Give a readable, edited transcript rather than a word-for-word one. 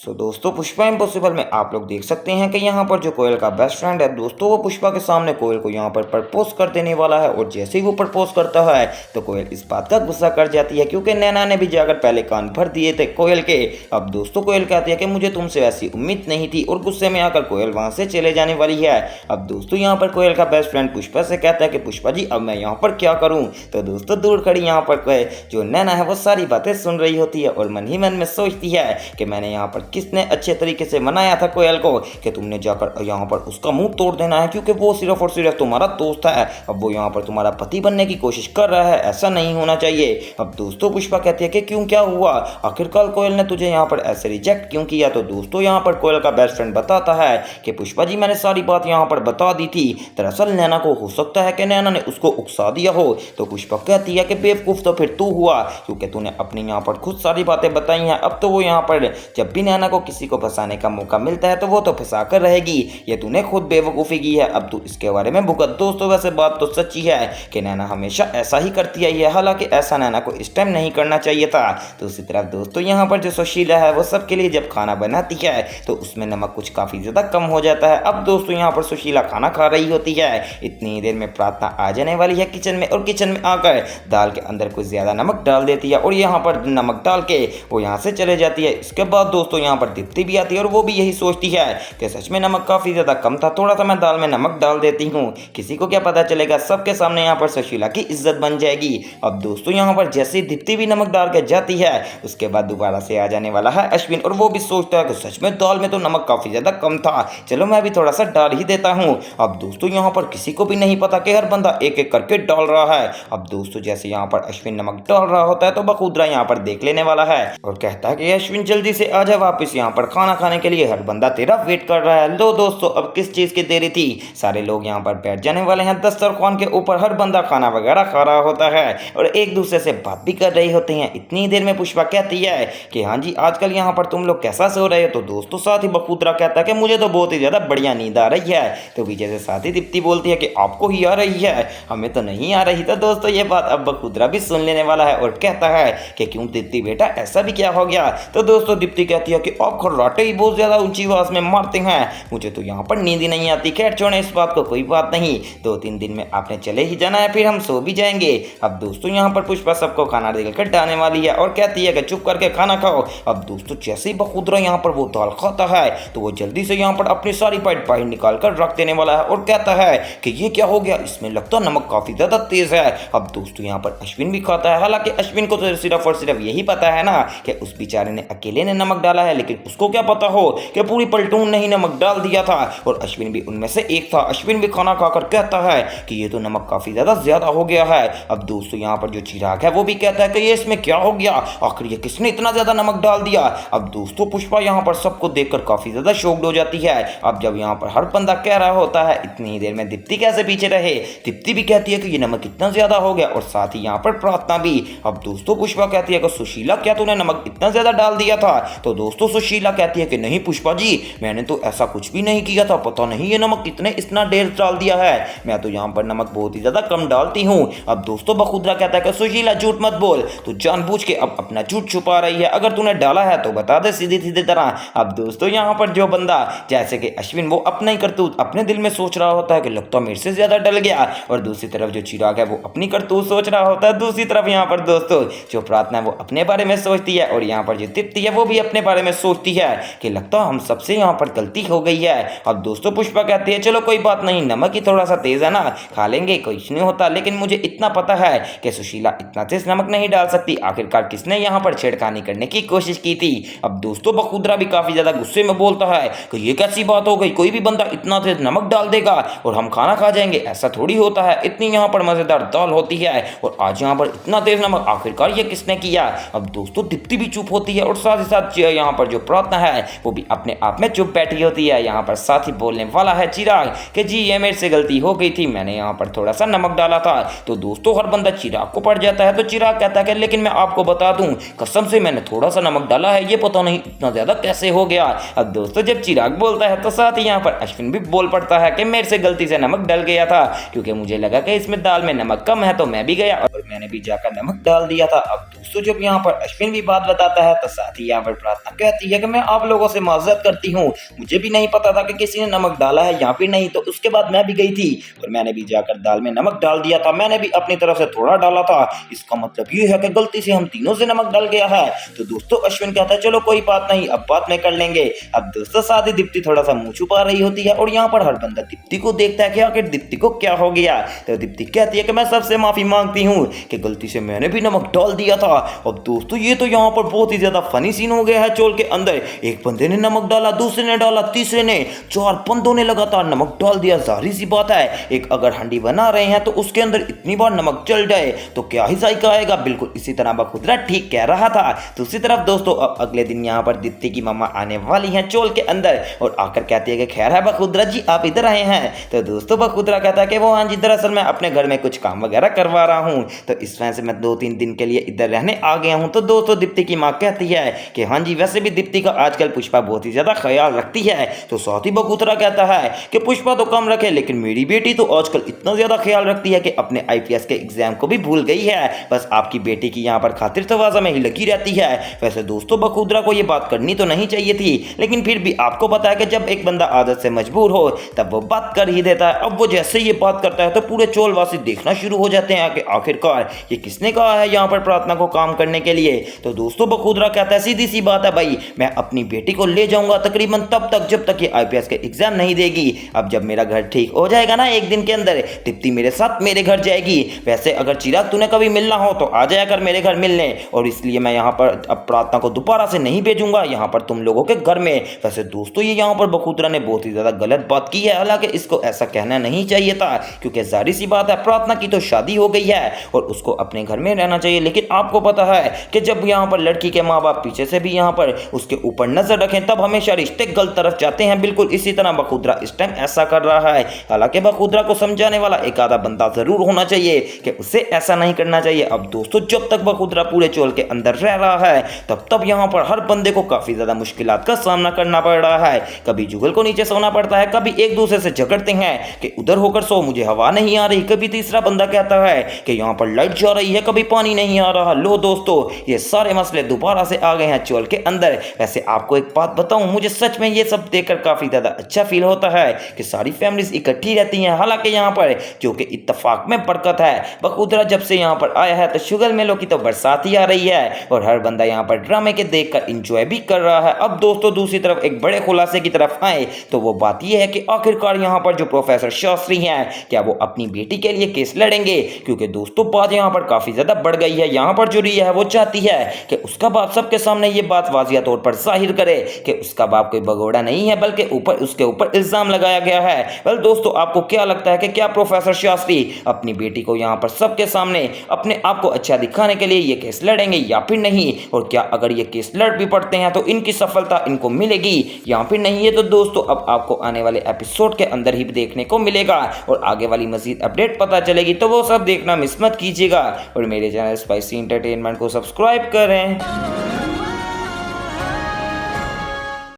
तो दोस्तों पुष्पा इम्पॉसिबल में आप लोग देख सकते हैं कि यहाँ पर जो कोयल का बेस्ट फ्रेंड है दोस्तों वो पुष्पा के सामने कोयल को यहाँ पर प्रपोज कर देने वाला है। और जैसे ही वो प्रपोज करता है तो कोयल इस बात का गुस्सा कर जाती है क्योंकि नैना ने भी जाकर पहले कान भर दिए थे कोयल के। अब दोस्तों कोयल कहती है कि मुझे तुमसे ऐसी उम्मीद नहीं थी और गुस्से में आकर कोयल वहाँ से चले जाने वाली है। अब दोस्तों यहाँ पर कोयल का बेस्ट फ्रेंड पुष्पा से कहता है कि पुष्पा जी अब मैं यहाँ पर क्या करूँ। तो दोस्तों दूर खड़ी यहाँ पर जो नैना है वो सारी बातें सुन रही होती है और मन ही मन में सोचती है कि मैंने यहाँ पर किसने अच्छे तरीके से मनाया था कोयल को कि तुमने जाकर यहाँ पर उसका मुंह तोड़ देना है क्योंकि वो सिर्फ और सिर्फ तुम्हारा दोस्त है। अब वो यहाँ पर तुम्हारा पति बनने की कोशिश कर रहा है, ऐसा नहीं होना चाहिए। अब दोस्तों पुष्पा कहती है कि क्यों, क्या हुआ, आखिरकार कोयल ने तुझे यहाँ पर ऐसे रिजेक्ट क्यों किया। तो दोस्तों यहाँ पर कोयल का बेस्ट फ्रेंड बताता है कि पुष्पा जी मैंने सारी बात यहाँ पर बता दी थी, दरअसल नैना को हो सकता है कि नैना ने उसको उकसा दिया हो। तो पुष्पा कहती है कि बेवकूफ़ तो फिर तू हुआ क्योंकि तूने अपनी यहाँ पर खुद सारी बातें बताई हैं। अब तो वो यहाँ पर जब भी नैना को किसी को फंसाने का मौका मिलता है तो वो तो फंसा कर रहेगी, ये तूने खुद बेवकूफ़ी की है, अब तू इसके बारे में भुगत। दोस्तों वैसे बात तो सच्ची है कि नैना हमेशा ऐसा ही करती है, ये हालांकि ऐसा नैना को इस टाइम नहीं करना चाहिए था। दूसरी तरफ दोस्तों यहाँ पर जो सुशीला है वो सबके लिए जब खाना बनाती है तो उसमें नमक कुछ काफ़ी ज़्यादा कम हो जाता है। अब दोस्तों यहाँ पर सुशीला खाना खा रही होती है, इतनी देर में प्रार्थना आ जाने वाली है किचन में और किचन में आकर दाल के अंदर कुछ ज़्यादा नमक डाल देती है और यहाँ पर नमक डाल के वो यहाँ से चले जाती है। इसके बाद दोस्तों यहाँ पर दीप्ति भी आती है और वो भी यही सोचती है कि सच में नमक काफ़ी ज़्यादा कम था, थोड़ा सा मैं दाल में नमक डाल देती हूँ, किसी को क्या पता चलेगा, सबके सामने यहाँ पर सुशीला की इज्जत बन जाएगी। अब दोस्तों यहाँ पर जैसे दीप्ति भी नमक डाल के जाती है उसके बाद दोबारा से आ जाने वाला है अश्विन और वो भी सोचता है कि सच में दाल में तो नमक काफ़ी ज़्यादा कम था, चलो मैं भी थोड़ा सा डाल ही देता हूँ। अब दोस्तों यहाँ पर किसी को भी नहीं पता कि हर बंदा एक एक करके डाल रहा है। अब दोस्तों जैसे यहाँ पर अश्विन नमक डाल रहा होता है तो बखूदरा यहाँ पर देख लेने वाला है और कहता है कि अश्विन जल्दी से आ जा वापस यहाँ पर खाना खाने के लिए, हर बंदा तेरा वेट कर रहा है। लो दोस्तों अब किस चीज़ की देरी थी, सारे लोग यहाँ पर बैठ जाने वाले हैं दस्तरखान के ऊपर, हर बंदा खाना वगैरह खा रहा होता है और एक दूसरे से बात भी कर रही होती हैं। इतनी देर में पुष्पा कहती है कि हाँ जी आजकल यहाँ पर तुम लोग कैसा सो रहे हो। तो दोस्तों साथ ही बखूदरा कहता है कि मुझे तो बहुत ही ज़्यादा बढ़िया नींद आ रही है। तो पीछे से साथ ही दीप्ति बोलती है कि आपको ही आ रही है, हमें तो नहीं आ रही। तो दोस्तों ये बात अब बखूदरा भी सुन लेने वाला है और कहता है कि क्यों दीप्ति बेटा ऐसा भी क्या हो गया। तो दोस्तों दीप्ति कहती है कि आप खर्राटे ही बहुत ज़्यादा ऊंची आवाज़ में मारते हैं, मुझे तो यहाँ पर नींद ही नहीं आती। खैर छोड़े इस बात को, कोई बात नहीं, 2-3 दिन में आपने चले ही जाना है, फिर हम सो भी जाएंगे। अब दोस्तों यहाँ पर पुष्पा सबको खाना देकर डालने वाली है और कहती है कि चुप करके खाना खाओ। अब दोस्तों जैसे ही बखूदरा यहाँ पर वो दाल खाता है तो वो जल्दी से यहाँ पर अपनी सारी पाइट बाहर निकाल कर रख देने वाला है और कहता है कि ये क्या हो गया, इसमें लगता नमक काफ़ी ज़्यादा तेज़ है। अब दोस्तों यहाँ पर अश्विन भी खाता है, हालांकि अश्विन को तो सिर्फ और सिर्फ यही पता है ना कि उस बेचारे ने अकेले ने नमक डाला है, लेकिन उसको क्या पता हो कि पूरी पलटून ने ही नमक डाल दिया था और अश्विन भी उनमें से एक था। अश्विन भी खाना खाकर कहता है कि ये तो नमक काफ़ी ज़्यादा हो गया है। अब दोस्तों यहाँ पर जो चिराग है वो भी कहता है कि ये इसमें क्या हो गया, आखिर ये किसने इतना ज़्यादा नमक डाल दिया। अब दोस्तों पुष्पा यहाँ पर सबको देखकर काफ़ी ज़्यादा शॉक्ड हो जाती है। अब जब यहाँ पर हर बंदा कह रहा होता है इतनी देर में दीप्ति कैसे पीछे रहे, दीप्ति भी कहती है कि ये नमक इतना ज़्यादा हो गया और साथ ही यहाँ पर प्रार्थना भी। अब दोस्तों पुष्पा कहती है कि सुशीला क्या तूने नमक इतना ज़्यादा डाल दिया था। तो दोस्तों सुशीला कहती है कि नहीं पुष्पा जी मैंने तो ऐसा कुछ भी नहीं किया था, पता नहीं ये नमक कितने इतना ढेर डाल दिया है, मैं तो यहाँ पर नमक बहुत ही ज़्यादा कम डालती हूँ। अब दोस्तों बखूदरा कहता है कि सुशीला झूठ मत बोल, तू जानबूझ के अब अपना झूठ छुपा रही है, अगर तूने डाला है तो बता दे सीधी सीधी तरह। अब दोस्तों यहाँ पर जो बंदा जैसे कि अश्विन वो अपना ही करतूत अपने दिल में सोच रहा होता है कि लगता मेरे से ज़्यादा डल गया, और दूसरी तरफ जो चिराग है वो अपनी करतूत सोच रहा होता है। दूसरी तरफ यहाँ पर दोस्तों जो प्रार्थना वो अपने बारे में सोचती है और यहाँ पर जो दीप्ति है वो भी अपने बारे में सोचती है कि लगता हम सबसे यहाँ पर गलती हो गई है। अब दोस्तों पुष्पा कहती है चलो कोई बात नहीं, नमक ही थोड़ा सा तेज़ है ना, खा लेंगे, कुछ नहीं होता, लेकिन मुझे इतना पता है कि सुशीला इतना तेज नमक नहीं डाल सकती, आखिरकार किसने यहाँ पर छेड़खानी करने की कोशिश की थी। अब दोस्तों बखूदरा भी काफ़ी ज़्यादा गुस्से में बोलता है कि ये कैसी बात हो गई, कोई भी बंदा इतना तेज नमक डाल देगा और हम खाना खा जाएंगे, ऐसा थोड़ी होता है, इतनी यहाँ पर मज़ेदार दाल होती है और आज यहाँ पर इतना तेज नमक आखिरकार ये किसने किया। अब दोस्तों दीप्ति भी चुप होती है और साथ ही साथ यहाँ पर जो प्रार्थना है वो भी अपने आप में चुप बैठी होती है। यहाँ पर साथ ही बोलने वाला है चिराग कि जी ये मेरे से गलती हो गई थी, मैंने यहाँ पर थोड़ा सा नमक डाला था। तो दोस्तों हर बंदा चिराग को पड़ जाता है, तो चिराग कहता है कि लेकिन मैं आपको बता दूं कसम से मैंने थोड़ा सा नमक डाला है, ये पता नहीं इतना ज़्यादा कैसे हो गया। अब दोस्तों जब चिराग बोलता है तो साथ ही यहाँ पर अश्विन भी बोल पड़ता है कि मेरे से गलती से नमक डल गया था, क्योंकि मुझे लगा कि इसमें दाल में नमक कम है तो मैं भी गया और मैंने भी जाकर नमक डाल दिया था। अब दोस्तों जब यहाँ पर अश्विन भी बात बताता है तो साथ ही यहाँ पर प्रार्थना कहती कहती है कि मैं आप लोगों से माजरत करती हूँ, मुझे भी नहीं पता था कि किसी ने नमक डाला है या फिर नहीं। तो उसके बाद मैं भी गई थी और मैंने भी जाकर दाल में नमक डाल दिया था। मैंने भी अपनी तरफ से थोड़ा डाला था, इसका मतलब ये है कि गलती से हम तीनों से नमक डल गया है। तो दोस्तों अश्विन कहता है चलो कोई बात नहीं, अब बात में कर लेंगे। अब दोस्तों साथ ही दीप्ति थोड़ा सा मुंह छुपा रही होती है और यहाँ पर हर बंदा दीप्ति को देखता है कि आखिर दीप्ति को क्या हो गया। तो दीप्ति कहती है कि मैं सबसे माफी मांगती हूँ कि गलती से मैंने भी नमक डाल दिया था। अब दोस्तों ये तो यहाँ पर बहुत ही ज्यादा फनी सीन हो गया है चोल के अंदर। एक बंदे ने नमक डाला, दूसरे ने डाला, तीसरे ने, 4 बंदों ने लगातार नमक डाल दिया। जाहिर सी बात है एक अगर हंडी बना रहे हैं तो उसके अंदर इतनी बार नमक चल जाए तो क्या ही जायका आएगा। बिल्कुल इसी तरह बखुदरा ठीक कह रहा था। दूसरी तरफ दोस्तों अब अगले दिन यहाँ पर दीप्ति की मम्मा आने वाली हैं चोल के अंदर और आकर कहती है कि खैर है बखुदरा जी, आप इधर आए हैं। तो दोस्तों बखुदरा कहता है कि वो हाँ जी, दरअसल मैं अपने घर में कुछ काम वगैरह करवा रहा हूँ, तो इस वजह से मैं 2-3 दिन के लिए इधर रहने आ गया हूँ। तो दोस्तों दीप्ति की माँ कहती है कि हाँ जी, वैसे भी दीप्ति का आजकल पुष्पा बहुत ही ज्यादा ख्याल रखती है। तो साथ ही बखुदरा कहता है कि पुष्पा तो कम रखे लेकिन मेरी बेटी तो आजकल इतना ज्यादा ख्याल रखती है कि अपने IPS के एग्जाम को भी भूल गई है, बस आपकी बेटी की यहाँ पर खातिर तवाज़ा में ही लगी रहती है। वैसे दोस्तों बखुदरा को ये बात करनी तो नहीं चाहिए थी, लेकिन फिर भी आपको पता है कि जब एक बंदा आदत से मजबूर हो तब वो बात कर ही देता है। अब वो जैसे ये बात करता है तो पूरे चोलवासी देखना शुरू हो जाते हैं कि आखिरकार ये किसने कहा है यहाँ पर प्रार्थना को काम करने के लिए। तो दोस्तों बखुदरा कहता है सीधी सी बात है भाई, मैं अपनी बेटी को ले जाऊंगा तकरीबन तब तक जब तक ये IPS के एग्जाम नहीं देगी। अब जब मेरा घर ठीक हो जाएगा ना एक दिन के अंदर, दीप्ति मेरे साथ मेरे घर जाएगी। वैसे अगर चिराग तूने कभी मिलना हो तो आ जाया कर मेरे घर मिलने, और इसलिए मैं यहाँ पर अब प्रार्थना को दोबारा से नहीं भेजूंगा यहाँ पर तुम लोगों के घर में। वैसे दोस्तों ये यहाँ पर बखुदरा ने बहुत ही ज्यादा गलत बात की है, हालांकि इसको ऐसा कहना नहीं चाहिए था क्योंकि जाहिर सी बात है प्रार्थना की तो शादी हो गई है और उसको अपने घर में रहना चाहिए। लेकिन आपको पता है कि जब यहाँ पर लड़की के माँ बाप पीछे से भी यहाँ पर उसके ऊपर नजर रखें तब हमेशा रिश्ते गलत तरफ जाते हैं। बिल्कुल इसी तरह बखुदरा इस टाइम ऐसा कर रहा है। हालांकि बखुदरा को समझाने वाला एक आधा बंदा जरूर होना चाहिए कि उसे ऐसा नहीं करना चाहिए। अब दोस्तों जब तक बखुदरा पूरे चोल के अंदर रह रहा है तब यहाँ पर हर बंदे को काफी ज्यादा मुश्किलात का सामना करना पड़ रहा है। कभी जुगल को नीचे सोना पड़ता है, कभी एक दूसरे से झगड़ते हैं कि उधर होकर सो मुझे हवा नहीं आ रही, कभी तीसरा बंदा कहता है कि यहाँ पर लाइट जा रही है, कभी पानी नहीं आ रहा। लो दोस्तों ये सारे मसले दोबारा से आ गए हैं चोल के अंदर। वैसे आपको एक बात बताऊं, मुझे सच में ये सब देखकर काफी ज्यादा अच्छा फील होता है कि सारी फैमिलीज इकट्ठी रहती हैं। हालांकि यहाँ पर जो कि इत्तेफाक में बरकत है, बखुदरा जब से यहाँ पर आया है तो शुगर मेलों की तो बरसात ही आ रही है और हर बंदा यहाँ पर ड्रामे के देखकर एंजॉय भी कर रहा है। अब दोस्तों दूसरी तरफ एक बड़े खुलासे की तरफ आए तो वो बात यह है कि आखिरकार यहाँ पर जो प्रोफेसर शास्त्री हैं क्या वो अपनी बेटी के लिए केस लड़ेंगे, क्योंकि दोस्तों बात यहाँ पर काफी ज्यादा बढ़ गई है। यहाँ पर जो रिया है वो चाहती है कि उसका बाप सबके सामने ये बात वाजिया तौर पर जाहिर करे कि उसका बाप कोई भगोड़ा नहीं है बल्कि उसके ऊपर इल्जाम लगाया गया है। वेल दोस्तों आपको क्या लगता है कि क्या प्रोफेसर शास्त्री अपनी बेटी को यहाँ पर सबके सामने अपने आप को अच्छा दिखाने के लिए ये केस लड़ेंगे या फिर नहीं, और क्या अगर ये केस लड़ भी पड़ते हैं तो इनकी सफलता इनको मिलेगी या फिर नहीं? है तो दोस्तों अब आपको आने वाले एपिसोड के अंदर ही देखने को मिलेगा और आगे वाली मजीद अपडेट पता चलेगी, तो वो सब देखना मिस मत कीजिएगा और मेरे चैनल स्पाइसी एंटरटेनमेंट को सब्सक्राइब करें।